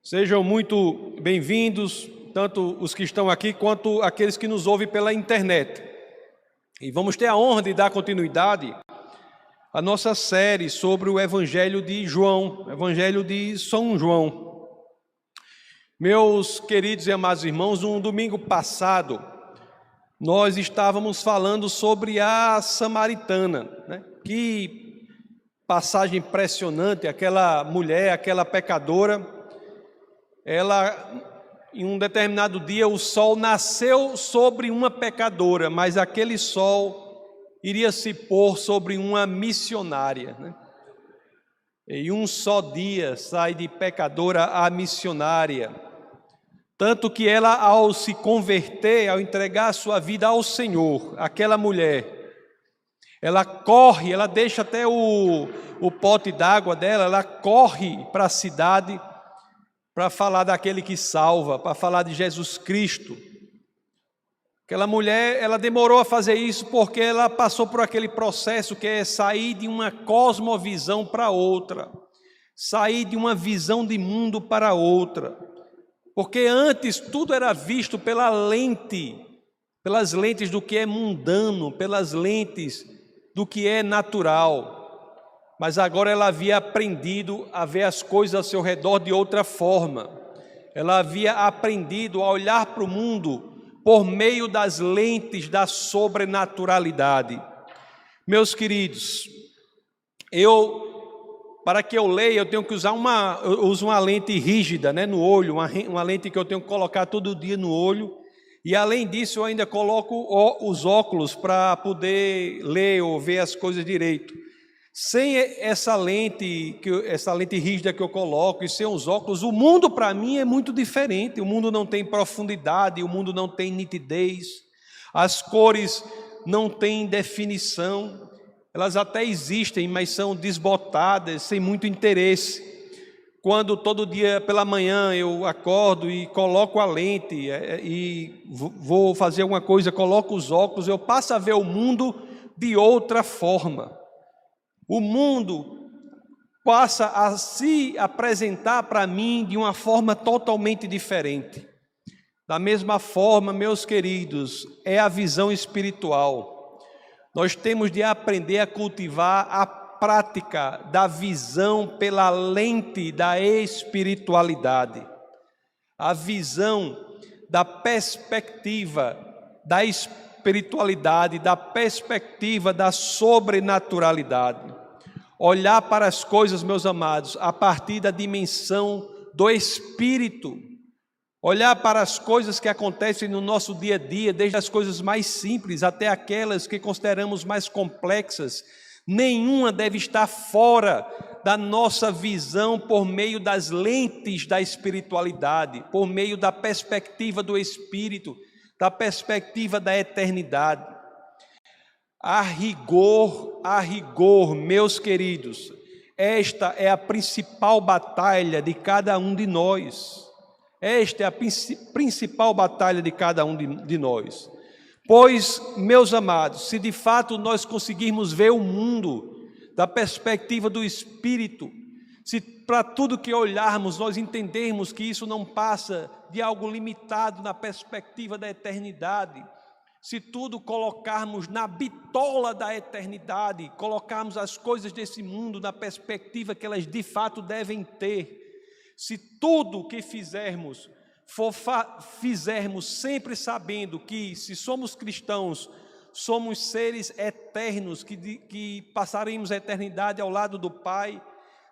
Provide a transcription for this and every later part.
Sejam muito bem-vindos, tanto os que estão aqui quanto aqueles que nos ouvem pela internet. E vamos ter a honra de dar continuidade à nossa série sobre o Evangelho de João, Evangelho de São João. Meus queridos e amados irmãos, no domingo passado, nós estávamos falando sobre a Samaritana, né? Que passagem impressionante, aquela mulher, aquela pecadora. Ela, em um determinado dia, o sol nasceu sobre uma pecadora, mas aquele sol iria se pôr sobre uma missionária, né? E um só dia sai de pecadora a missionária. Tanto que ela, ao se converter, ao entregar a sua vida ao Senhor, aquela mulher, ela corre, ela deixa até o pote d'água dela, ela corre para a cidade para falar daquele que salva, para falar de Jesus Cristo. Aquela mulher, ela demorou a fazer isso porque ela passou por aquele processo que é sair de uma cosmovisão para outra, sair de uma visão de mundo para outra. Porque antes tudo era visto pela lente, pelas lentes do que é mundano, pelas lentes do que é natural. Mas agora ela havia aprendido a ver as coisas ao seu redor de outra forma. Ela havia aprendido a olhar para o mundo por meio das lentes da sobrenaturalidade. Meus queridos, para que eu leia, eu tenho que usar eu uso uma lente rígida, né, no olho, uma lente que eu tenho que colocar todo dia no olho. E além disso, eu ainda coloco os óculos para poder ler ou ver as coisas direito. Sem essa lente rígida que eu coloco e sem os óculos, o mundo para mim é muito diferente. O mundo não tem profundidade, o mundo não tem nitidez, as cores não têm definição, elas até existem, mas são desbotadas, sem muito interesse. Quando todo dia pela manhã eu acordo e coloco a lente e vou fazer alguma coisa, coloco os óculos, eu passo a ver o mundo de outra forma. O mundo passa a se apresentar para mim de uma forma totalmente diferente. Da mesma forma, meus queridos, é a visão espiritual. Nós temos de aprender a cultivar a prática da visão pela lente da espiritualidade. A visão da perspectiva da espiritualidade, da perspectiva da sobrenaturalidade. Olhar para as coisas, meus amados, a partir da dimensão do Espírito. Olhar para as coisas que acontecem no nosso dia a dia, desde as coisas mais simples até aquelas que consideramos mais complexas. Nenhuma deve estar fora da nossa visão por meio das lentes da espiritualidade, por meio da perspectiva do Espírito, da perspectiva da eternidade. A rigor, meus queridos, esta é a principal batalha de cada um de nós. Esta é a principal batalha de cada um de nós. Pois, meus amados, se de fato nós conseguirmos ver o mundo da perspectiva do Espírito, se para tudo que olharmos nós entendermos que isso não passa de algo limitado na perspectiva da eternidade, se tudo colocarmos na bitola da eternidade, colocarmos as coisas desse mundo na perspectiva que elas de fato devem ter, se tudo o que fizermos fizermos sempre sabendo que, se somos cristãos, somos seres eternos, que passaremos a eternidade ao lado do Pai,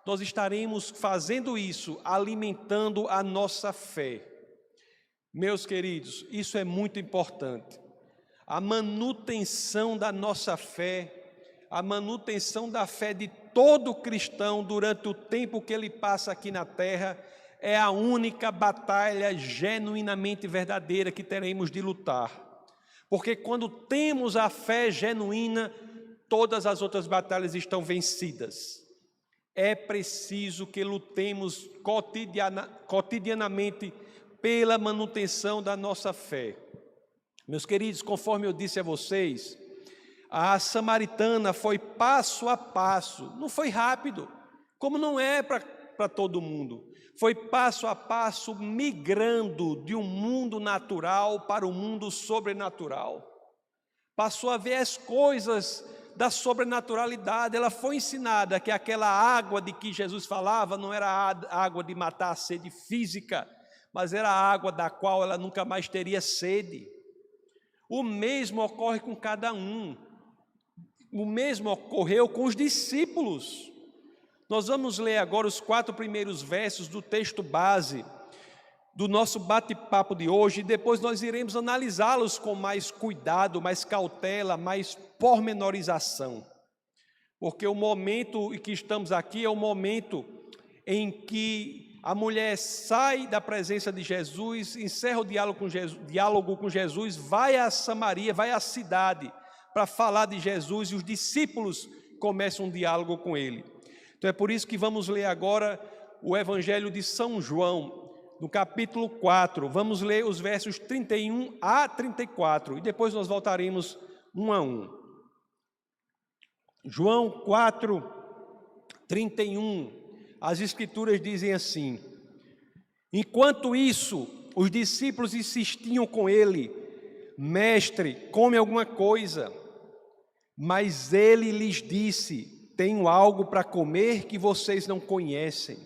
nós estaremos fazendo isso, alimentando a nossa fé. Meus queridos, isso é muito importante. A manutenção da nossa fé, a manutenção da fé de todo cristão durante o tempo que ele passa aqui na terra, é a única batalha genuinamente verdadeira que teremos de lutar. Porque quando temos a fé genuína, todas as outras batalhas estão vencidas. É preciso que lutemos cotidianamente pela manutenção da nossa fé. Meus queridos, conforme eu disse a vocês, a samaritana foi passo a passo, não foi rápido, como não é para para todo mundo. Foi passo a passo migrando de um mundo natural para o mundo sobrenatural. Passou a ver as coisas da sobrenaturalidade. Ela foi ensinada que aquela água de que Jesus falava não era a água de matar a sede física, mas era a água da qual ela nunca mais teria sede. O mesmo ocorre com cada um. O mesmo ocorreu com os discípulos. Nós vamos ler agora os 4 primeiros versos do texto base do nosso bate-papo de hoje, e depois nós iremos analisá-los com mais cuidado, mais cautela, mais pormenorização. Porque o momento em que estamos aqui é o momento em que a mulher sai da presença de Jesus, encerra o diálogo com Jesus, vai a Samaria, vai à cidade para falar de Jesus, e os discípulos começam um diálogo com ele. Então é por isso que vamos ler agora o Evangelho de São João, no capítulo 4, vamos ler os versos 31 a 34, e depois nós voltaremos um a um. João 4, 31, as Escrituras dizem assim: enquanto isso, os discípulos insistiam com ele: mestre, come alguma coisa. Mas ele lhes disse: tenho algo para comer que vocês não conhecem.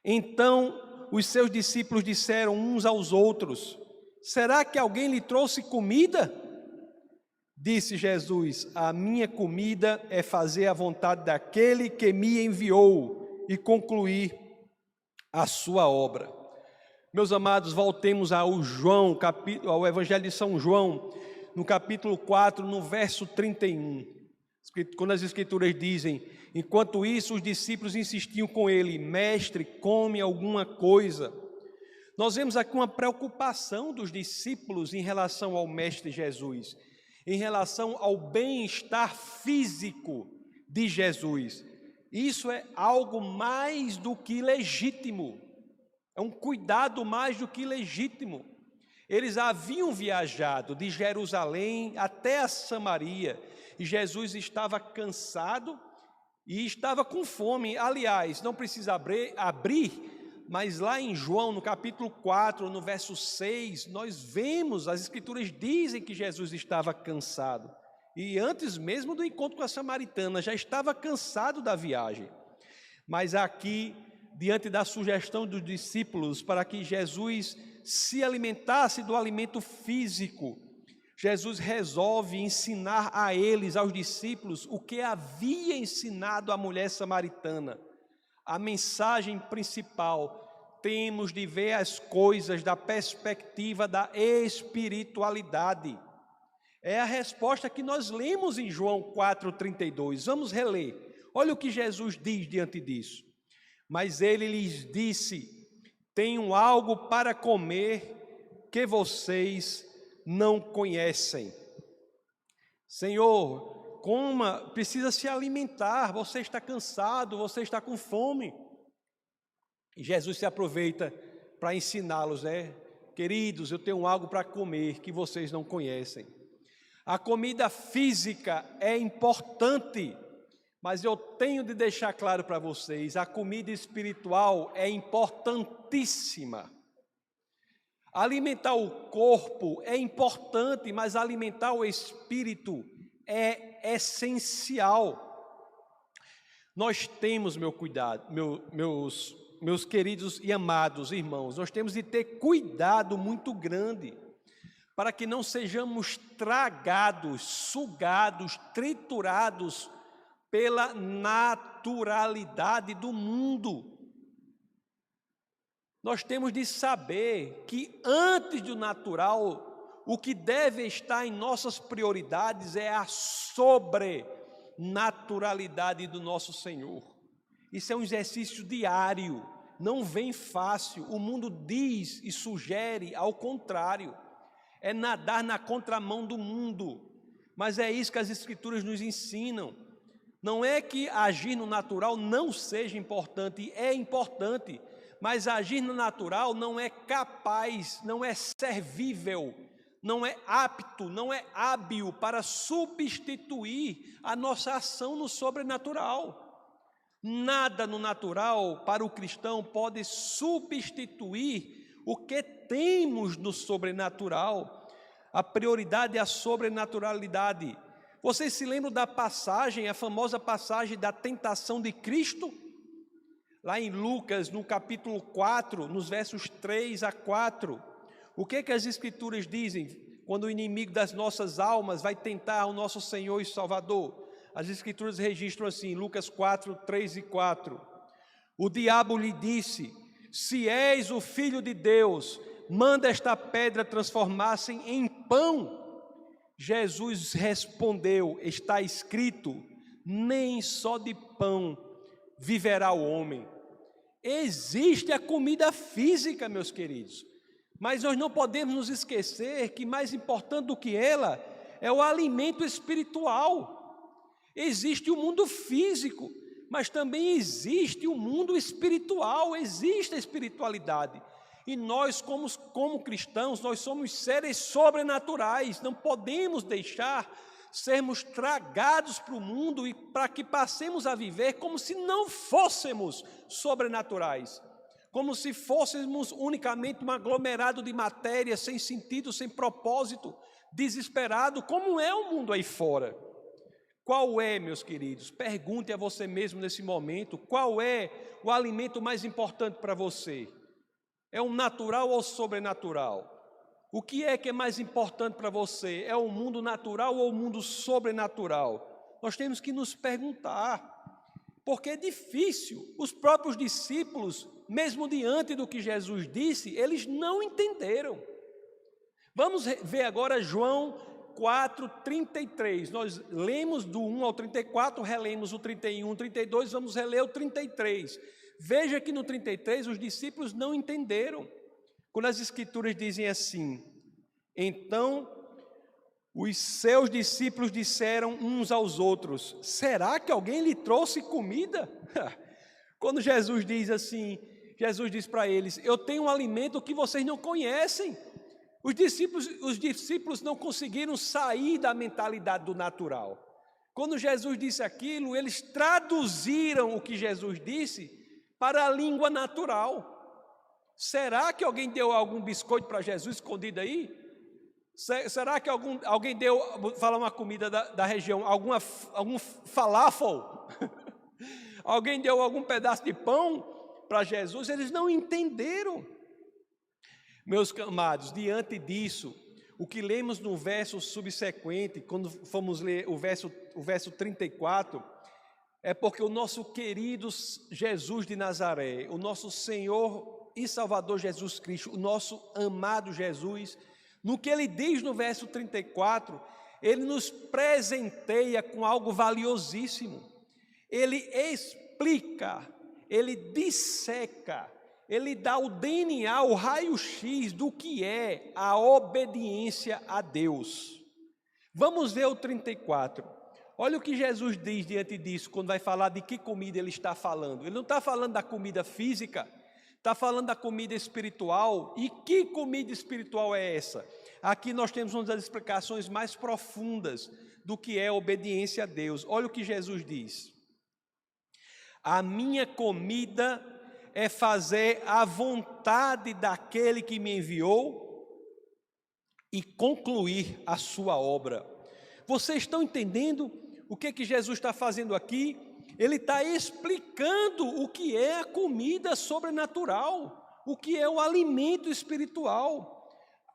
Então os seus discípulos disseram uns aos outros: será que alguém lhe trouxe comida? Disse Jesus: a minha comida é fazer a vontade daquele que me enviou e concluir a sua obra. Meus amados, voltemos ao ao Evangelho de São João, no capítulo 4, no verso 31. Quando as Escrituras dizem: enquanto isso, os discípulos insistiam com ele: mestre, come alguma coisa. Nós vemos aqui uma preocupação dos discípulos em relação ao Mestre Jesus, em relação ao bem-estar físico de Jesus. Isso é algo mais do que legítimo, é um cuidado mais do que legítimo. Eles haviam viajado de Jerusalém até a Samaria, e Jesus estava cansado e estava com fome. Aliás, não precisa abrir, mas lá em João, no capítulo 4, no verso 6, nós vemos, as Escrituras dizem que Jesus estava cansado. E antes mesmo do encontro com a samaritana, já estava cansado da viagem. Mas aqui, diante da sugestão dos discípulos para que Jesus se alimentasse do alimento físico, Jesus resolve ensinar a eles, aos discípulos, o que havia ensinado a mulher samaritana. A mensagem principal: temos de ver as coisas da perspectiva da espiritualidade. É a resposta que nós lemos em João 4,32. Vamos reler. Olha o que Jesus diz diante disso. Mas ele lhes disse: tenho algo para comer que vocês não conhecem. Senhor, coma, precisa se alimentar, você está cansado, você está com fome. E Jesus se aproveita para ensiná-los, queridos, eu tenho algo para comer que vocês não conhecem. A comida física é importante, mas eu tenho de deixar claro para vocês, a comida espiritual é importantíssima. Alimentar o corpo é importante, mas alimentar o espírito é essencial. Nós temos, meus queridos e amados irmãos, nós temos de ter cuidado muito grande para que não sejamos tragados, sugados, triturados pela naturalidade do mundo. Nós temos de saber que antes do natural, o que deve estar em nossas prioridades é a sobrenaturalidade do nosso Senhor. Isso é um exercício diário, não vem fácil. O mundo diz e sugere ao contrário, é nadar na contramão do mundo, mas é isso que as Escrituras nos ensinam. Não é que agir no natural não seja importante, é importante, mas agir no natural não é capaz, não é servível, não é apto, não é hábil para substituir a nossa ação no sobrenatural. Nada no natural para o cristão pode substituir o que temos no sobrenatural. A prioridade é a sobrenaturalidade. Vocês se lembram da passagem, a famosa passagem da tentação de Cristo? Lá em Lucas, no capítulo 4, nos versos 3 a 4. O que as Escrituras dizem quando o inimigo das nossas almas vai tentar o nosso Senhor e Salvador? As Escrituras registram assim, Lucas 4, 3 e 4. O diabo lhe disse: se és o Filho de Deus, manda esta pedra transformar-se em pão. Jesus respondeu: está escrito, nem só de pão viverá o homem. Existe a comida física, meus queridos, mas nós não podemos nos esquecer que mais importante do que ela é o alimento espiritual. Existe o mundo físico, mas também existe o mundo espiritual, existe a espiritualidade. E nós, como cristãos, nós somos seres sobrenaturais, não podemos deixar sermos tragados para o mundo e para que passemos a viver como se não fôssemos sobrenaturais, como se fôssemos unicamente um aglomerado de matéria, sem sentido, sem propósito, desesperado, como é o mundo aí fora. Qual é, meus queridos? Pergunte a você mesmo nesse momento, qual é o alimento mais importante para você? É o natural ou o sobrenatural? O que é mais importante para você? É o mundo natural ou o mundo sobrenatural? Nós temos que nos perguntar, porque é difícil. Os próprios discípulos, mesmo diante do que Jesus disse, eles não entenderam. Vamos ver agora João 4, 33, nós lemos do 1 ao 34, relemos o 31, 32, vamos reler o 33. Veja que no 33 os discípulos não entenderam, quando as Escrituras dizem assim: então os seus discípulos disseram uns aos outros: será que alguém lhe trouxe comida? Quando Jesus diz assim, Jesus diz para eles: eu tenho um alimento que vocês não conhecem. Os discípulos não conseguiram sair da mentalidade do natural. Quando Jesus disse aquilo, eles traduziram o que Jesus disse para a língua natural. Será que alguém deu algum biscoito para Jesus escondido aí? Será que alguém deu, falar uma comida da região, algum falafel? Alguém deu algum pedaço de pão para Jesus? Eles não entenderam. Meus amados, diante disso, o que lemos no verso subsequente, quando fomos ler o verso 34, é porque o nosso querido Jesus de Nazaré, o nosso Senhor e Salvador Jesus Cristo, o nosso amado Jesus, no que ele diz no verso 34, ele nos presenteia com algo valiosíssimo. Ele explica, ele disseca, ele dá o DNA, o raio-x do que é a obediência a Deus. Vamos ver o 34. Olha o que Jesus diz diante disso, quando vai falar de que comida ele está falando. Ele não está falando da comida física, está falando da comida espiritual. E que comida espiritual é essa? Aqui nós temos uma das explicações mais profundas do que é obediência a Deus. Olha o que Jesus diz: a minha comida é fazer a vontade daquele que me enviou e concluir a sua obra. Vocês estão entendendo o que Jesus está fazendo aqui? Ele está explicando o que é a comida sobrenatural, o que é o alimento espiritual.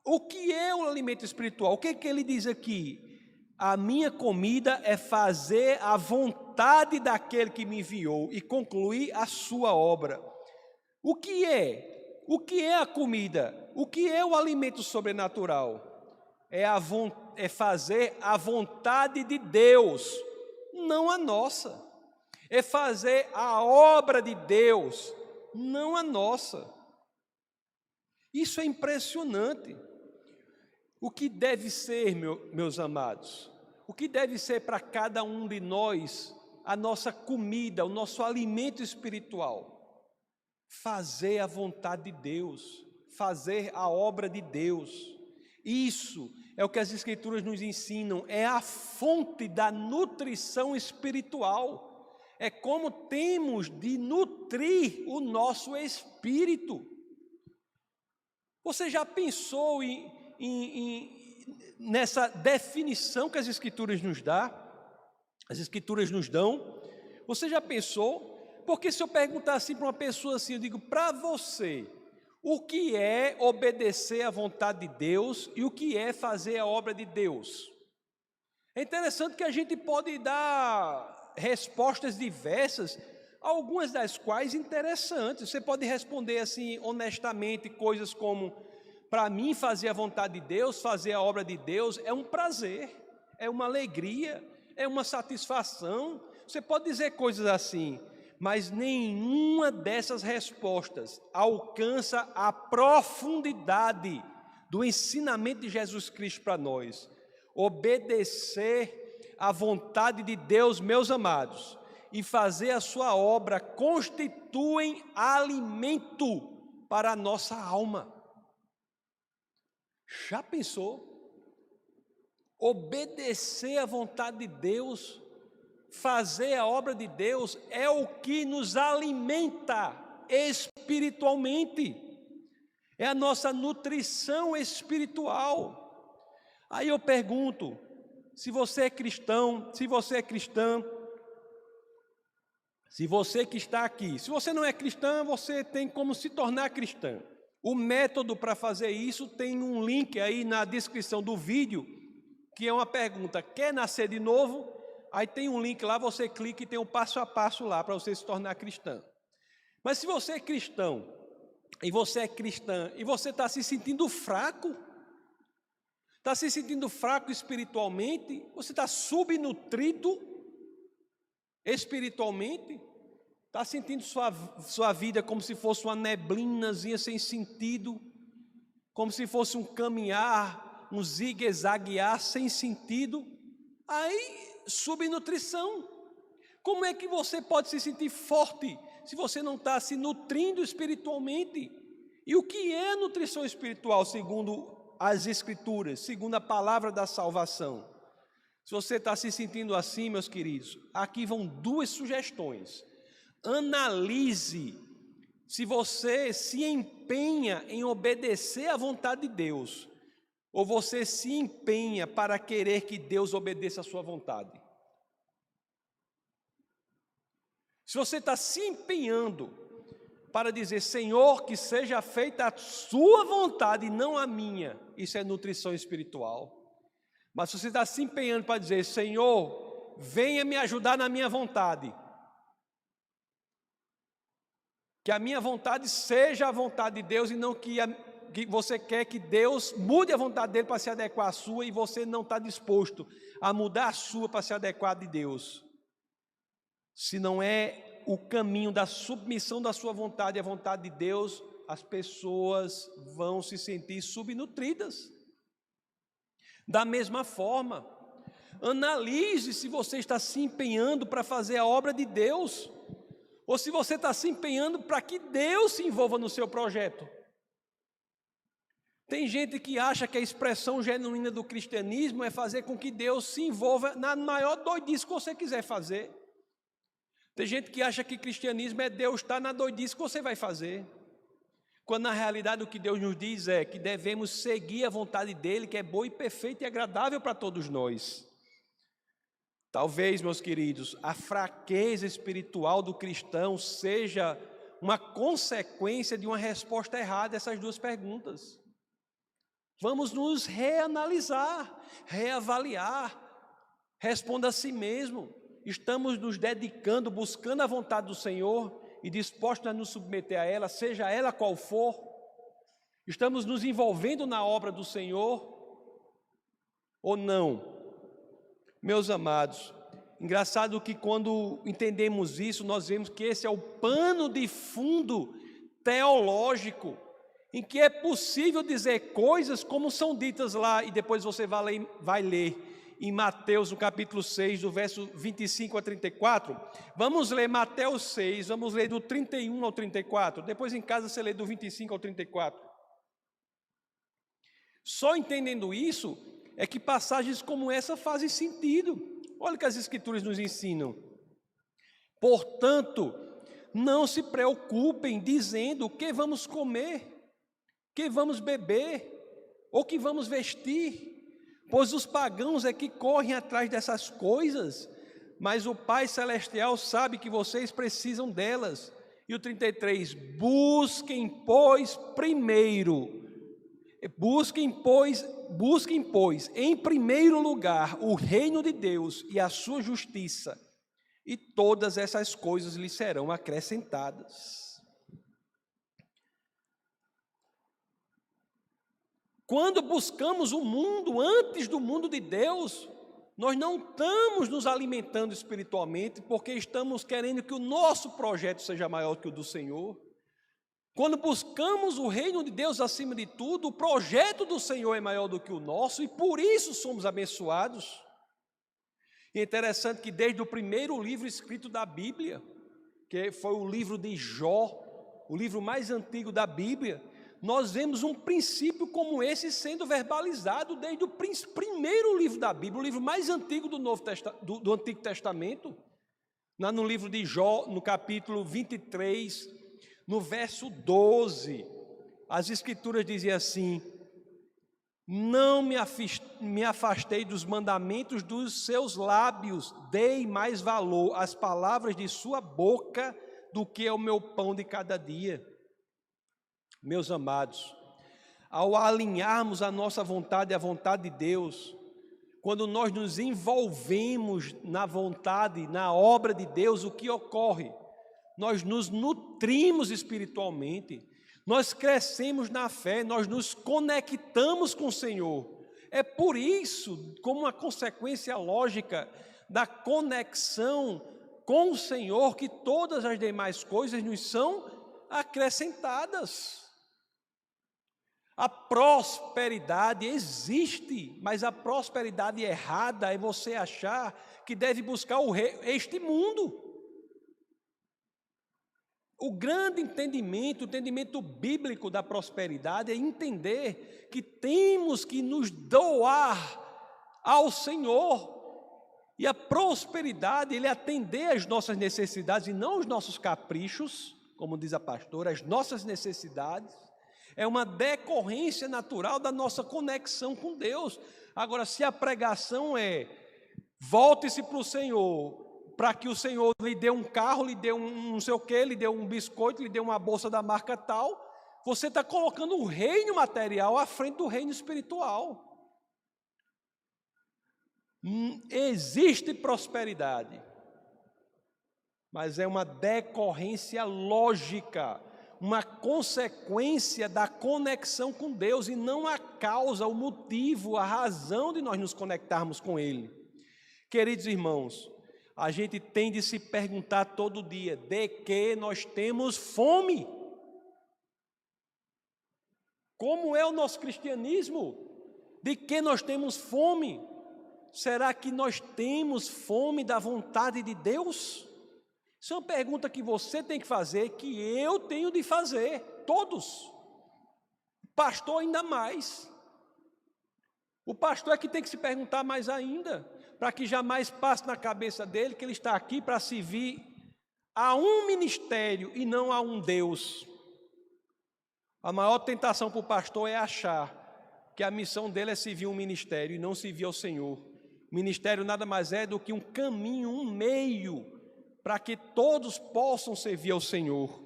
O que é o alimento espiritual? O que ele diz aqui? A minha comida é fazer a vontade daquele que me enviou e concluir a sua obra. O que é? O que é a comida? O que é o alimento sobrenatural? É fazer a vontade de Deus, não a nossa. É fazer a obra de Deus, não a nossa. Isso é impressionante. O que deve ser, meus amados? O que deve ser para cada um de nós a nossa comida, o nosso alimento espiritual? Fazer a vontade de Deus, fazer a obra de Deus. Isso é o que as Escrituras nos ensinam, é a fonte da nutrição espiritual, é como temos de nutrir o nosso espírito. Você já pensou nessa definição que as Escrituras nos dão? As Escrituras nos dão. Você já pensou? Porque se eu perguntar assim para uma pessoa assim, eu digo, para você, o que é obedecer à vontade de Deus e o que é fazer a obra de Deus? É interessante que a gente pode dar respostas diversas, algumas das quais interessantes. Você pode responder assim honestamente coisas como: para mim fazer a vontade de Deus, fazer a obra de Deus é um prazer, é uma alegria, é uma satisfação. Você pode dizer coisas assim, mas nenhuma dessas respostas alcança a profundidade do ensinamento de Jesus Cristo para nós. Obedecer à vontade de Deus, meus amados, e fazer a sua obra constituem alimento para a nossa alma. Já pensou? Obedecer à vontade de Deus, fazer a obra de Deus é o que nos alimenta espiritualmente, é a nossa nutrição espiritual. Aí eu pergunto, se você é cristão, se você é cristã, se você que está aqui, se você não é cristã, você tem como se tornar cristã. O método para fazer isso tem um link aí na descrição do vídeo, que é uma pergunta: quer nascer de novo? Aí tem um link lá, você clica e tem um passo a passo lá para você se tornar cristã. Mas se você é cristão, e você é cristã, e você está se sentindo fraco, está se sentindo fraco espiritualmente, você está subnutrido espiritualmente, está sentindo sua vida como se fosse uma neblinazinha sem sentido, como se fosse um caminhar, um zigue-zaguear sem sentido, aí subnutrição. Como é que você pode se sentir forte se você não está se nutrindo espiritualmente? E o que é nutrição espiritual segundo as Escrituras, segundo a palavra da salvação? Se você está se sentindo assim, meus queridos, aqui vão duas sugestões. Analise se você se empenha em obedecer à vontade de Deus, ou você se empenha para querer que Deus obedeça à sua vontade. Se você está se empenhando para dizer: Senhor, que seja feita a sua vontade e não a minha, isso é nutrição espiritual. Mas se você está se empenhando para dizer: Senhor, venha me ajudar na minha vontade, que a minha vontade seja a vontade de Deus e não que você quer que Deus mude a vontade dele para se adequar à sua, e você não está disposto a mudar a sua para se adequar de Deus. Se não é o caminho da submissão da sua vontade à vontade de Deus, as pessoas vão se sentir subnutridas. Da mesma forma, analise se você está se empenhando para fazer a obra de Deus, ou se você está se empenhando para que Deus se envolva no seu projeto. Tem gente que acha que a expressão genuína do cristianismo é fazer com que Deus se envolva na maior doidice que você quiser fazer. Tem gente que acha que cristianismo é Deus estar na doidice que você vai fazer, quando na realidade o que Deus nos diz é que devemos seguir a vontade dEle, que é boa e perfeita e agradável para todos nós. Talvez, meus queridos, a fraqueza espiritual do cristão seja uma consequência de uma resposta errada a essas duas perguntas. Vamos nos reanalisar, reavaliar. Responda a si mesmo: estamos nos dedicando, buscando a vontade do Senhor e dispostos a nos submeter a ela, seja ela qual for? Estamos nos envolvendo na obra do Senhor ou não? Meus amados, engraçado que quando entendemos isso, nós vemos que esse é o pano de fundo teológico, em que é possível dizer coisas como são ditas lá, e depois você vai ler em Mateus, no capítulo 6, do verso 25 a 34. Vamos ler Mateus 6, vamos ler do 31 ao 34. Depois em casa você lê do 25 ao 34. Só entendendo isso é que passagens como essa fazem sentido. Olha o que as Escrituras nos ensinam. Portanto, não se preocupem dizendo o que vamos comer, o que vamos beber, ou o que vamos vestir, pois os pagãos é que correm atrás dessas coisas, mas o Pai Celestial sabe que vocês precisam delas. E o 33, busquem, pois, em primeiro lugar, o reino de Deus e a sua justiça, e todas essas coisas lhe serão acrescentadas. Quando buscamos o mundo antes do mundo de Deus, nós não estamos nos alimentando espiritualmente porque estamos querendo que o nosso projeto seja maior que o do Senhor. Quando buscamos o reino de Deus acima de tudo, o projeto do Senhor é maior do que o nosso e por isso somos abençoados. E é interessante que desde o primeiro livro escrito da Bíblia, que foi o livro de Jó, o livro mais antigo da Bíblia, nós vemos um princípio como esse sendo verbalizado desde o primeiro livro da Bíblia, o livro mais antigo do Antigo Testamento, no livro de Jó, no capítulo 23, no verso 12, as Escrituras dizem assim: não me afastei dos mandamentos dos seus lábios, dei mais valor às palavras de sua boca do que ao meu pão de cada dia. Meus amados, ao alinharmos a nossa vontade à vontade de Deus, quando nós nos envolvemos na vontade, na obra de Deus, o que ocorre? Nós nos nutrimos espiritualmente, nós crescemos na fé, nós nos conectamos com o Senhor. É por isso, como uma consequência lógica da conexão com o Senhor, que todas as demais coisas nos são acrescentadas. A prosperidade existe, mas a prosperidade errada é você achar que deve buscar este mundo. O grande entendimento, o entendimento bíblico da prosperidade é entender que temos que nos doar ao Senhor. E a prosperidade, ele atender às nossas necessidades e não aos nossos caprichos, como diz a pastora, as nossas necessidades. É uma decorrência natural da nossa conexão com Deus. Agora, se a pregação é volte-se para o Senhor, para que o Senhor lhe dê um carro, lhe dê um não sei o quê, lhe dê um biscoito, lhe dê uma bolsa da marca tal, você está colocando o reino material à frente do reino espiritual. Existe prosperidade, mas é uma decorrência lógica, uma consequência da conexão com Deus e não a causa, o motivo, a razão de nós nos conectarmos com Ele. Queridos irmãos, a gente tem de se perguntar todo dia, de que nós temos fome? Como é o nosso cristianismo? De que nós temos fome? Será que nós temos fome da vontade de Deus? Isso é uma pergunta que você tem que fazer, que eu tenho de fazer, todos. O pastor ainda mais. O pastor é que tem que se perguntar mais ainda, para que jamais passe na cabeça dele que ele está aqui para servir a um ministério e não a um Deus. A maior tentação para o pastor é achar que a missão dele é servir um ministério e não servir ao Senhor. O ministério nada mais é do que um caminho, um meio, para que todos possam servir ao Senhor.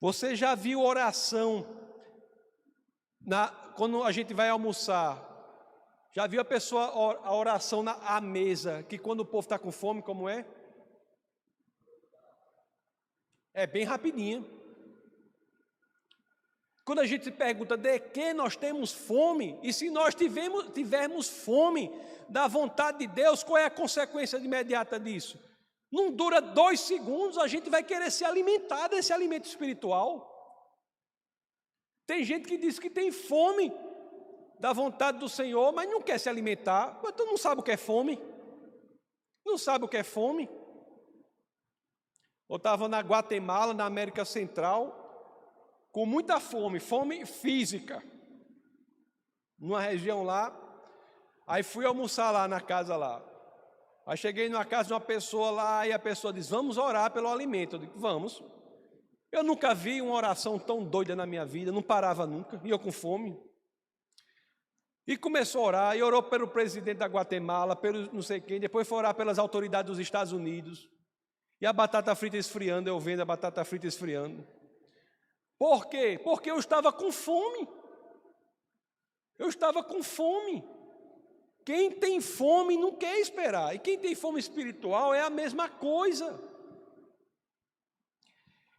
Você já viu oração, quando a gente vai almoçar, já viu a oração à mesa, que quando o povo está com fome, como é? É bem rapidinho. Quando a gente se pergunta de que nós temos fome, e se nós tivermos fome da vontade de Deus, qual é a consequência imediata disso? Não dura 2 segundos, a gente vai querer se alimentar desse alimento espiritual. Tem gente que diz que tem fome da vontade do Senhor, mas não quer se alimentar. Mas tu não sabe o que é fome? Não sabe o que é fome? Eu estava na Guatemala, na América Central, com muita fome, fome física, numa região lá. Aí fui almoçar lá na casa lá. Aí cheguei numa casa de uma pessoa lá e a pessoa diz, vamos orar pelo alimento. Eu digo, vamos. Eu nunca vi uma oração tão doida na minha vida, não parava nunca, e eu com fome. E começou a orar, e orou pelo presidente da Guatemala, pelo não sei quem, depois foi orar pelas autoridades dos Estados Unidos. E a batata frita esfriando, eu vendo a batata frita esfriando. Por quê? Porque eu estava com fome. Eu estava com fome. Quem tem fome não quer esperar. E quem tem fome espiritual é a mesma coisa.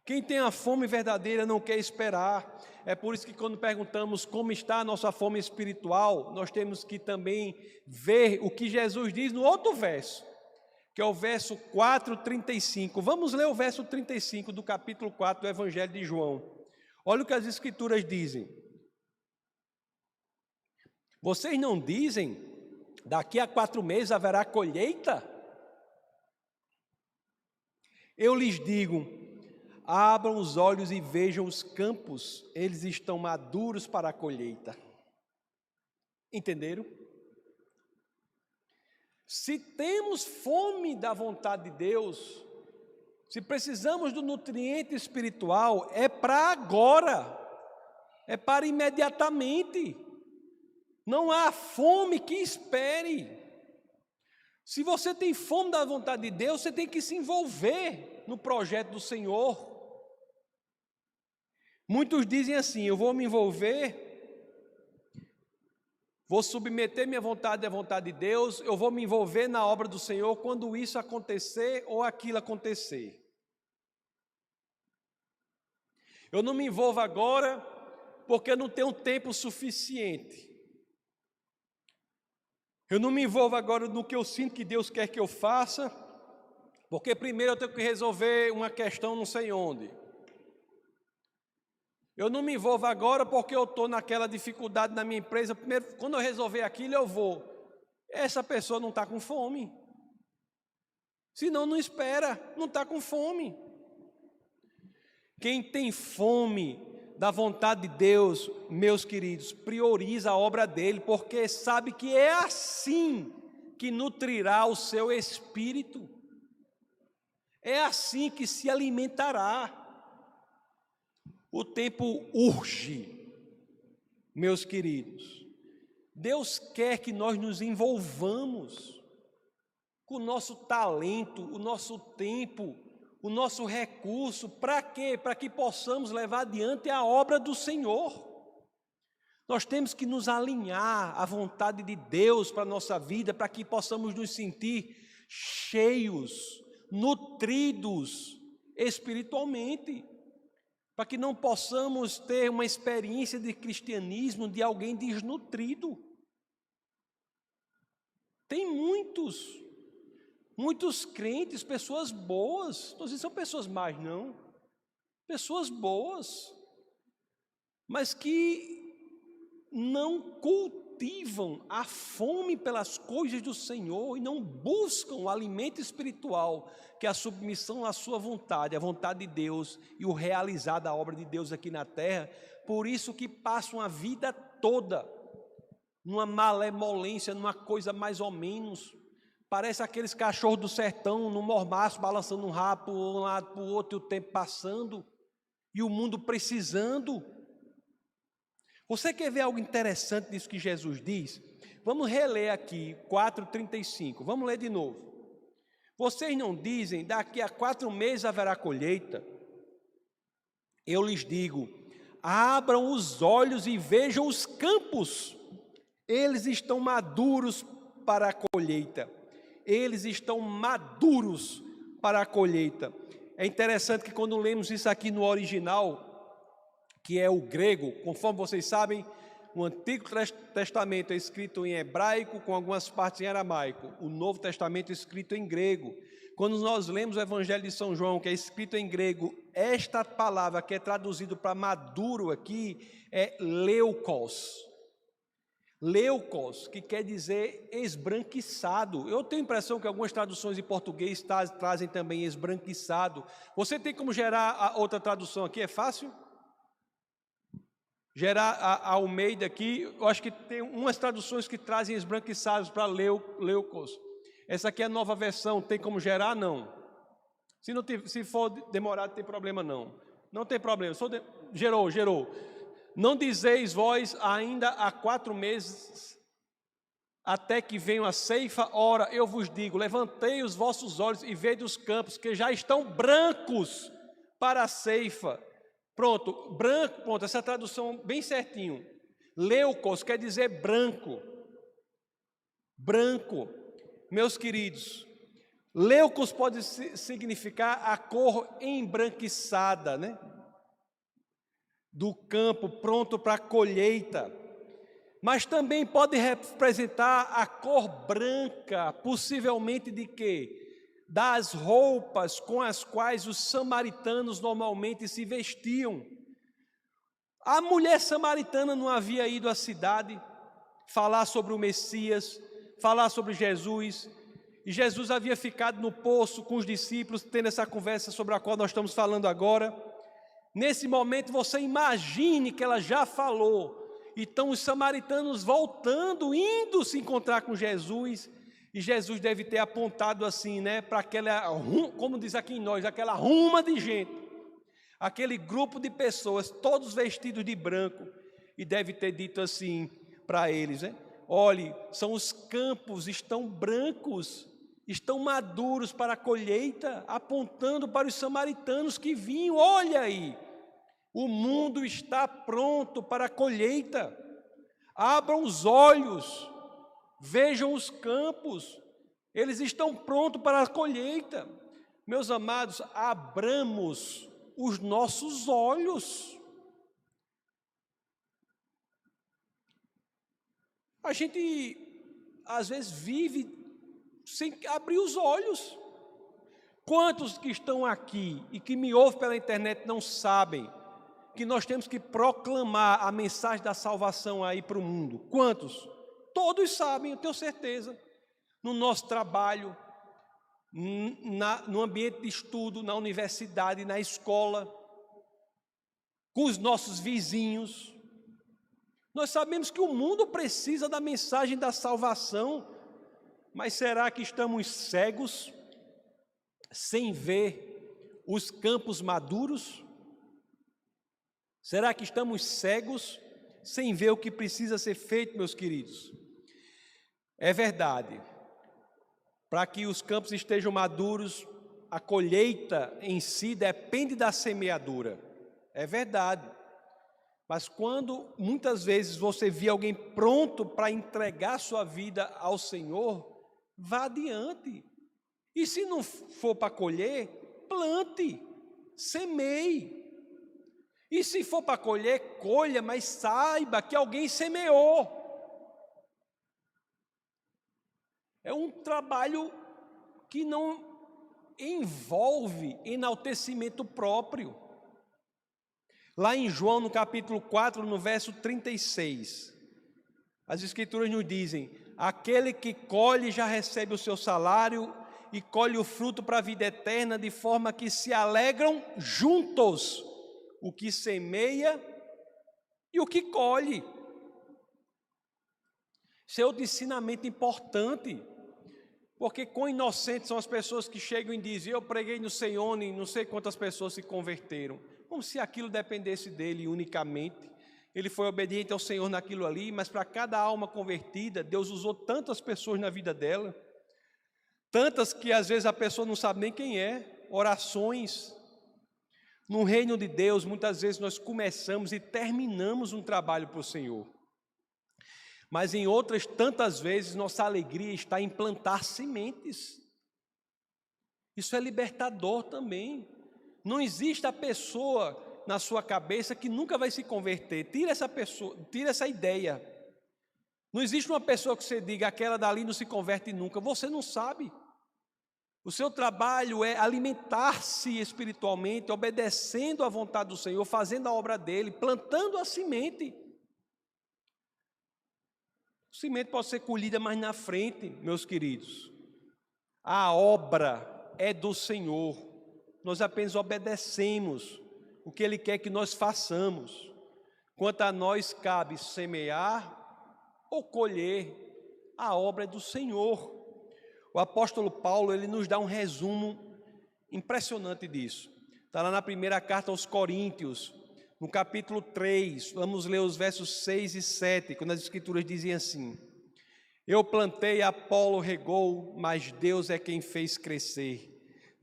Quem tem a fome verdadeira não quer esperar. É por isso que quando perguntamos como está a nossa fome espiritual, nós temos que também ver o que Jesus diz no outro verso, que é o verso 4:35. Vamos ler o verso 35 do capítulo 4 do Evangelho de João. Olha o que as Escrituras dizem. Vocês não dizem, daqui a 4 meses haverá colheita? Eu lhes digo, abram os olhos e vejam os campos, eles estão maduros para a colheita. Entenderam? Se temos fome da vontade de Deus, se precisamos do nutriente espiritual, é para agora, é para imediatamente. Não há fome que espere. Se você tem fome da vontade de Deus, você tem que se envolver no projeto do Senhor. Muitos dizem assim, eu vou me envolver, vou submeter minha vontade à vontade de Deus, eu vou me envolver na obra do Senhor quando isso acontecer ou aquilo acontecer. Eu não me envolvo agora porque eu não tenho tempo suficiente. Eu não me envolvo agora no que eu sinto que Deus quer que eu faça, porque primeiro eu tenho que resolver uma questão não sei onde. Eu não me envolvo agora porque eu estou naquela dificuldade na minha empresa. Primeiro, quando eu resolver aquilo, eu vou. Essa pessoa não está com fome. Senão não espera, não está com fome. Quem tem fome da vontade de Deus, meus queridos, prioriza a obra dele, porque sabe que é assim que nutrirá o seu espírito. É assim que se alimentará. O tempo urge, meus queridos. Deus quer que nós nos envolvamos com o nosso talento, o nosso tempo, o nosso recurso. Para quê? Para que possamos levar adiante a obra do Senhor. Nós temos que nos alinhar à vontade de Deus para a nossa vida, para que possamos nos sentir cheios, nutridos espiritualmente. Para que não possamos ter uma experiência de cristianismo de alguém desnutrido. Tem muitos crentes, pessoas boas, não são pessoas más não, pessoas boas, mas que não cultivam a fome pelas coisas do Senhor e não buscam o alimento espiritual, que é a submissão à sua vontade, à vontade de Deus e o realizar da obra de Deus aqui na terra. Por isso que passam a vida toda numa malemolência, numa coisa mais ou menos. Parece aqueles cachorros do sertão, no mormaço, balançando um rabo para um lado para o outro, e o tempo passando, e o mundo precisando. Você quer ver algo interessante nisso que Jesus diz? Vamos reler aqui, 4:35, vamos ler de novo. Vocês não dizem, daqui a 4 meses haverá colheita? Eu lhes digo, abram os olhos e vejam os campos, eles estão maduros para a colheita. Eles estão maduros para a colheita. É interessante que quando lemos isso aqui no original, que é o grego, conforme vocês sabem, o Antigo Testamento é escrito em hebraico com algumas partes em aramaico, o Novo Testamento é escrito em grego. Quando nós lemos o Evangelho de São João, que é escrito em grego, esta palavra que é traduzido para maduro aqui é leukos. Leukos, que quer dizer esbranquiçado. Eu tenho a impressão que algumas traduções em português trazem também esbranquiçado. Você tem como gerar a outra tradução aqui? É fácil? Gerar a Almeida aqui, eu acho que tem umas traduções que trazem esbranquiçados para leukos. Essa aqui é a nova versão, tem como gerar? Não. Se for demorado, tem problema não. Não tem problema. Gerou. Não dizeis vós ainda há 4 meses, até que venha a ceifa? Ora, eu vos digo, levantei os vossos olhos e vede os campos, que já estão brancos para a ceifa. Pronto, branco, pronto, essa tradução bem certinho. Leucos quer dizer branco. Branco. Meus queridos, leucos pode significar a cor embranquiçada, né? Do campo pronto para a colheita. Mas também pode representar a cor branca, possivelmente de quê? Das roupas com as quais os samaritanos normalmente se vestiam. A mulher samaritana não havia ido à cidade falar sobre o Messias, falar sobre Jesus, e Jesus havia ficado no poço com os discípulos, tendo essa conversa sobre a qual nós estamos falando agora. Nesse momento, você imagine que ela já falou. Então, os samaritanos voltando, indo se encontrar com Jesus, e Jesus deve ter apontado assim, né, para aquela, como diz aqui em nós, aquela ruma de gente, aquele grupo de pessoas, todos vestidos de branco, e deve ter dito assim para eles, né? Olhe, são os campos, estão brancos, estão maduros para a colheita, apontando para os samaritanos que vinham. Olha aí, o mundo está pronto para a colheita. Abram os olhos, vejam os campos, eles estão prontos para a colheita. Meus amados, abramos os nossos olhos. A gente, às vezes, vive sem abrir os olhos. Quantos que estão aqui e que me ouvem pela internet não sabem que nós temos que proclamar a mensagem da salvação aí para o mundo? Quantos? Todos sabem, eu tenho certeza. No nosso trabalho, no ambiente de estudo, na universidade, na escola, com os nossos vizinhos. Nós sabemos que o mundo precisa da mensagem da salvação, mas será que estamos cegos, sem ver os campos maduros? Será que estamos cegos, sem ver o que precisa ser feito, meus queridos? É verdade, para que os campos estejam maduros, a colheita em si depende da semeadura. É verdade. Mas quando muitas vezes você vê alguém pronto para entregar sua vida ao Senhor, vá adiante. E se não for para colher, plante, semeie. E se for para colher, colha, mas saiba que alguém semeou. É um trabalho que não envolve enaltecimento próprio. Lá em João, no capítulo 4, no verso 36, as Escrituras nos dizem: aquele que colhe já recebe o seu salário e colhe o fruto para a vida eterna, de forma que se alegram juntos o que semeia e o que colhe. Isso é outro ensinamento importante, porque quão inocentes são as pessoas que chegam e dizem: eu preguei no Senhor e não sei quantas pessoas se converteram. Como se aquilo dependesse dele unicamente. Ele foi obediente ao Senhor naquilo ali, mas para cada alma convertida, Deus usou tantas pessoas na vida dela, tantas que às vezes a pessoa não sabe nem quem é. Orações. No reino de Deus, muitas vezes nós começamos e terminamos um trabalho para o Senhor, mas em outras tantas vezes nossa alegria está em plantar sementes. Isso é libertador também. Não existe a pessoa na sua cabeça que nunca vai se converter. Tira essa ideia. Não existe uma pessoa que você diga: aquela dali não se converte nunca. Você não sabe. O seu trabalho é alimentar-se espiritualmente, obedecendo à vontade do Senhor, fazendo a obra dele, plantando a semente. A semente pode ser colhida mais na frente, meus queridos. A obra é do Senhor. Nós apenas obedecemos o que Ele quer que nós façamos. Quanto a nós cabe semear ou colher, a obra é do Senhor. O apóstolo Paulo, ele nos dá um resumo impressionante disso. Está lá na primeira carta aos Coríntios, no capítulo 3, vamos ler os versos 6 e 7, quando as escrituras dizem assim: eu plantei, Apolo regou, mas Deus é quem fez crescer,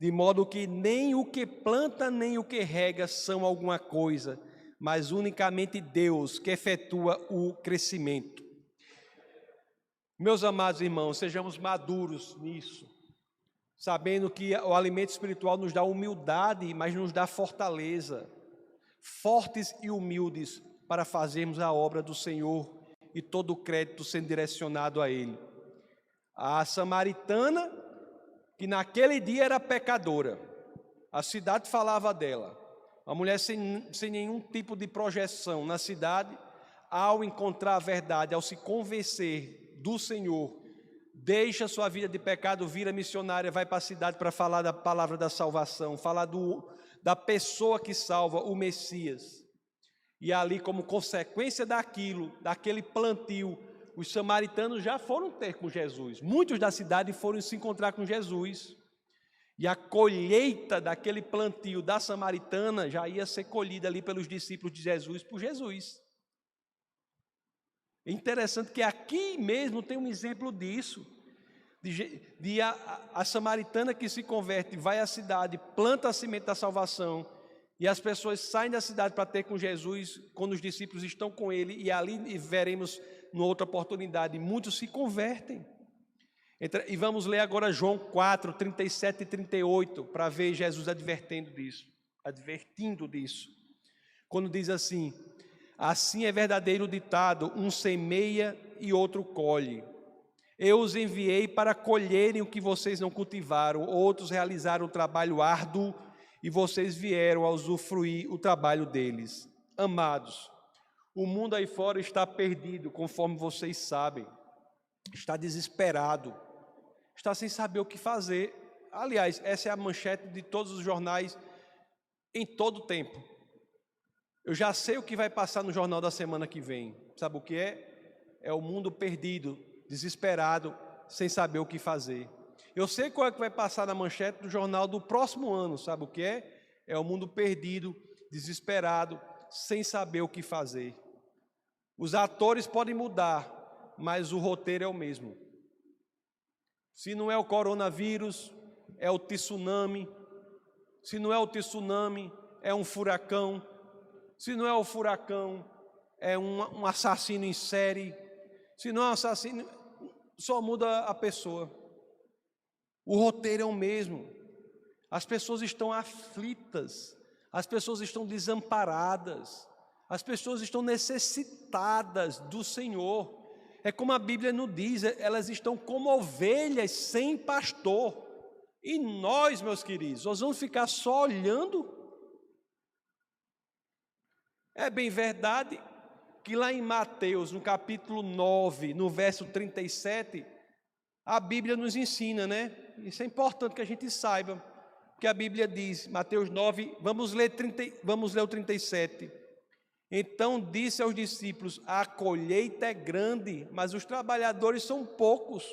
de modo que nem o que planta nem o que rega são alguma coisa, mas unicamente Deus que efetua o crescimento. Meus amados irmãos, sejamos maduros nisso, sabendo que o alimento espiritual nos dá humildade, mas nos dá fortaleza, fortes e humildes para fazermos a obra do Senhor e todo o crédito sendo direcionado a Ele. A samaritana, que naquele dia era pecadora, a cidade falava dela, a mulher sem nenhum tipo de projeção na cidade, ao encontrar a verdade, ao se convencer do Senhor, deixa sua vida de pecado, vira missionária, vai para a cidade para falar da palavra da salvação, falar da pessoa que salva, o Messias. E ali, como consequência daquele plantio, os samaritanos já foram ter com Jesus. Muitos da cidade foram se encontrar com Jesus. E a colheita daquele plantio da samaritana já ia ser colhida ali pelos discípulos de Jesus, por Jesus. É interessante que aqui mesmo tem um exemplo disso. A samaritana que se converte, vai à cidade, planta a semente da salvação, e as pessoas saem da cidade para ter com Jesus, quando os discípulos estão com ele, e ali veremos, numa outra oportunidade, muitos se convertem. E vamos ler agora João 4, 37 e 38, para ver Jesus advertindo disso. Quando diz assim: assim é verdadeiro o ditado, um semeia e outro colhe. Eu os enviei para colherem o que vocês não cultivaram, outros realizaram o trabalho árduo e vocês vieram a usufruir o trabalho deles. Amados, o mundo aí fora está perdido, conforme vocês sabem, está desesperado, está sem saber o que fazer. Aliás, essa é a manchete de todos os jornais em todo o tempo. Eu já sei o que vai passar no jornal da semana que vem. Sabe o que é? É o mundo perdido, desesperado, sem saber o que fazer. Eu sei qual é que vai passar na manchete do jornal do próximo ano, sabe o que é? É o mundo perdido, desesperado, sem saber o que fazer. Os atores podem mudar, mas o roteiro é o mesmo. Se não é o coronavírus, é o tsunami. Se não é o tsunami, é um furacão. Se não é o furacão, é um assassino em série. Se não é um assassino, só muda a pessoa. O roteiro é o mesmo. As pessoas estão aflitas, as pessoas estão desamparadas, as pessoas estão necessitadas do Senhor. É como a Bíblia nos diz, elas estão como ovelhas sem pastor. E nós, meus queridos, nós vamos ficar só olhando? É bem verdade que lá em Mateus, no capítulo 9, no verso 37, a Bíblia nos ensina, né? Isso é importante que a gente saiba, porque a Bíblia diz, Mateus 9, vamos ler o 37. Então disse aos discípulos: a colheita é grande, mas os trabalhadores são poucos.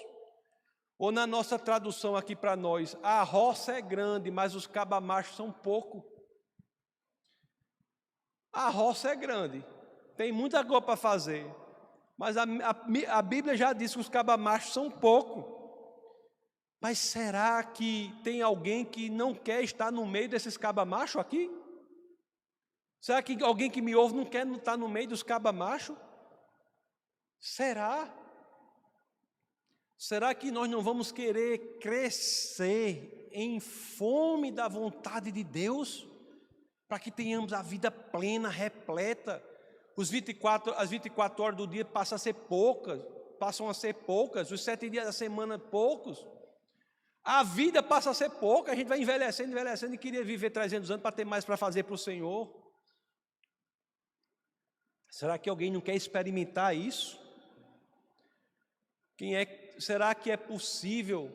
Ou na nossa tradução aqui para nós, a roça é grande, mas os cabamachos são poucos. A roça é grande, tem muita coisa para fazer, mas a Bíblia já diz que os cabamachos são poucos. Mas será que tem alguém que não quer estar no meio desses cabamachos aqui? Será que alguém que me ouve não quer estar no meio dos cabamachos? Será? Será que nós não vamos querer crescer em fome da vontade de Deus? Para que tenhamos a vida plena, repleta. As 24 horas do dia passam a ser poucas, os 7 dias da semana poucos. A vida passa a ser pouca, a gente vai envelhecendo e queria viver 300 anos para ter mais para fazer para o Senhor. Será que alguém não quer experimentar isso? Será que é possível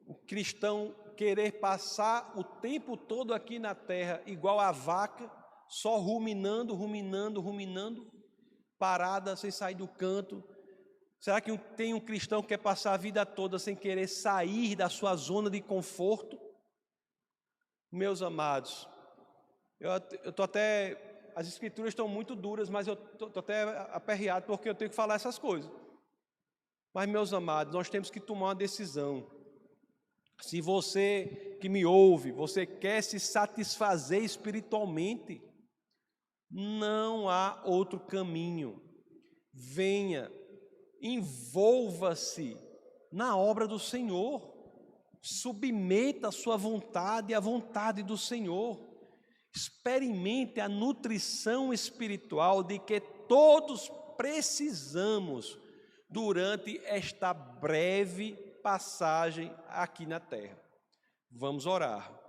o cristão querer passar o tempo todo aqui na terra igual a vaca, só ruminando, parada, sem sair do canto, Será que tem um cristão que quer passar a vida toda sem querer sair da sua zona de conforto? Meus amados, eu estou até... As escrituras estão muito duras, mas eu estou até aperreado porque eu tenho que falar essas coisas. Mas, meus amados, nós temos que tomar uma decisão. Se você que me ouve, você quer se satisfazer espiritualmente, não há outro caminho. Venha, envolva-se na obra do Senhor, submeta a sua vontade à vontade do Senhor, experimente a nutrição espiritual de que todos precisamos durante esta breve passagem aqui na terra. Vamos orar.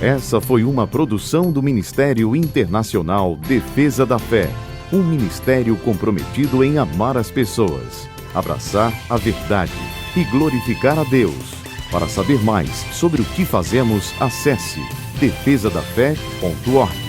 Essa foi uma produção do Ministério Internacional Defesa da Fé, um ministério comprometido em amar as pessoas, abraçar a verdade e glorificar a Deus. Para saber mais sobre o que fazemos, acesse defesadafé.org.